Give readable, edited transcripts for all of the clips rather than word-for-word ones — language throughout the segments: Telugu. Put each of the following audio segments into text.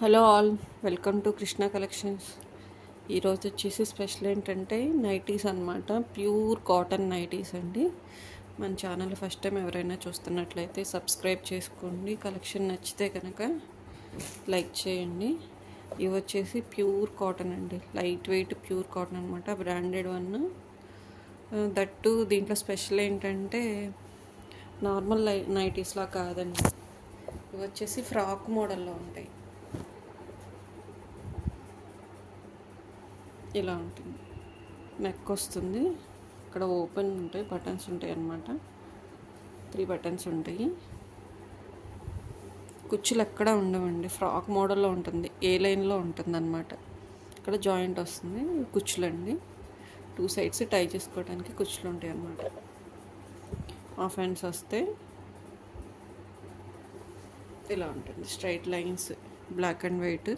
Hello all, welcome to Krishna collections. ఈరోజు వచ్చేసి స్పెషల్ ఏంటంటే నైటీస్ అన్నమాట. ప్యూర్ కాటన్ నైటీస్ అండి. మన ఛానల్ ఫస్ట్ టైం ఎవరైనా చూస్తున్నట్లయితే సబ్స్క్రైబ్ చేసుకోండి. కలెక్షన్ నచ్చితే కనుక లైక్ చేయండి. ఇవి వచ్చేసి ప్యూర్ కాటన్ అండి, లైట్ వెయిట్ ప్యూర్ కాటన్ అనమాట, బ్రాండెడ్ వన్. దట్టు దీంట్లో స్పెషల్ ఏంటంటే నార్మల్ నైటీస్లా కాదండి. ఇవి వచ్చేసి ఫ్రాక్ మోడల్లో ఉంటాయి. ఇలా ఉంటుంది, నెక్ వస్తుంది, ఇక్కడ ఓపెన్ ఉంటాయి, బటన్స్ ఉంటాయి అన్నమాట. 3 బటన్స్ ఉంటాయి. కుచ్చులు ఎక్కడ ఉండవండి, ఫ్రాక్ మోడల్లో ఉంటుంది, ఏ లైన్లో ఉంటుంది అన్నమాట. ఇక్కడ జాయింట్ వస్తుంది, కుచ్చులండి. 2 సైడ్స్ టై చేసుకోవడానికి కుచ్చులు ఉంటాయి అన్నమాట. హాఫ్ హ్యాండ్స్ వస్తే ఇలా ఉంటుంది, straight lines, black and white.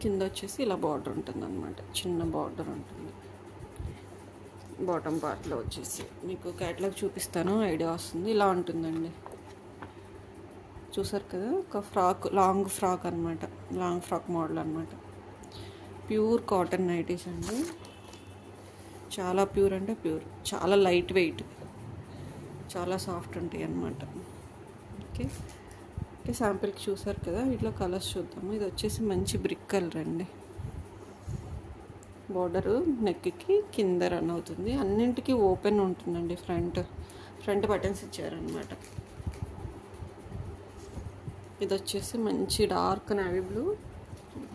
కింద వచ్చేసి ఇలా బార్డర్ ఉంటుంది అన్నమాట, చిన్న బార్డర్ ఉంటుంది. బాటమ్ పార్ట్లో వచ్చేసి మీకు క్యాటలాగ్ చూపిస్తాను, ఐడియా వస్తుంది. ఇలా ఉంటుందండి, చూసారు కదా. ఒక ఫ్రాక్, లాంగ్ ఫ్రాక్ అనమాట, లాంగ్ ఫ్రాక్ మోడల్ అనమాట. ప్యూర్ కాటన్ నైటీస్ అండి, చాలా ప్యూర్ అంటే ప్యూర్, చాలా లైట్ వెయిట్, చాలా సాఫ్ట్ ఉంటాయి అన్నమాట. ఓకే, శాంపిల్కి చూసారు కదా. వీటిలో కలర్స్ చూద్దాము. ఇది వచ్చేసి మంచి బ్రిక్ కలర్ అండి. బార్డరు నెక్కి కింద రన్ అవుతుంది, అన్నింటికి ఓపెన్ ఉంటుందండి. ఫ్రంట్ బటన్స్ ఇచ్చారనమాట. ఇది వచ్చేసి మంచి డార్క్ నేవీ బ్లూ.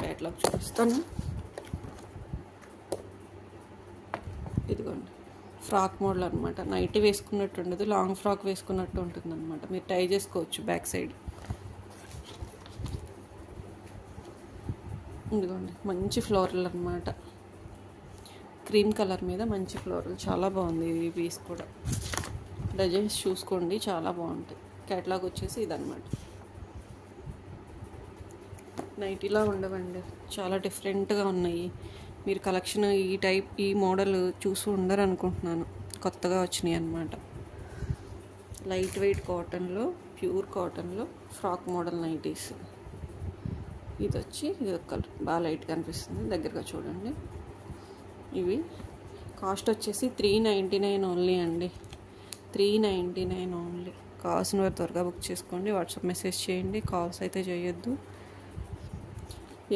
క్యాటలాగ్ చూపిస్తాను. ఇదిగోండి, ఫ్రాక్ మోడల్ అనమాట. నైటీ వేసుకున్నట్టు ఉండదు, లాంగ్ ఫ్రాక్ వేసుకున్నట్టు ఉంటుంది అనమాట. మీరు టై చేసుకోవచ్చు బ్యాక్ సైడ్. ఇదిగోండి, మంచి ఫ్లోరల్ అనమాట, క్రీమ్ కలర్ మీద మంచి ఫ్లోరల్, చాలా బాగుంది ఈ పీస్ కూడా. డిజైన్స్ చూసుకోండి, చాలా బాగుంటాయి. క్యాటలాగ్ వచ్చేసి ఇదన్నమాట. నైటీలా ఉండవండి, చాలా డిఫరెంట్గా ఉన్నాయి. మీరు కలెక్షన్ ఈ మోడల్ చూసి ఉండరు అనుకుంటున్నాను, కొత్తగా వచ్చినాయి అన్నమాట. లైట్ వెయిట్ కాటన్లో, ప్యూర్ కాటన్లో ఫ్రాక్ మోడల్ నైటీస్. ఇది ఒక కలర్, బాగా లైట్గా అనిపిస్తుంది, దగ్గరగా చూడండి. ఇవి కాస్ట్ వచ్చేసి 399 ఓన్లీ అండి, 399 ఓన్లీ. కావాల్సిన వారు త్వరగా బుక్ చేసుకోండి, వాట్సాప్ మెసేజ్ చేయండి, కాల్స్ అయితే చేయొద్దు.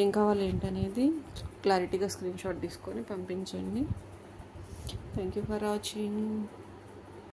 ఏం కావాలి ఏంటనేది క్లారిటీగా స్క్రీన్ షాట్ తీసుకొని పంపించండి. Thank you for watching.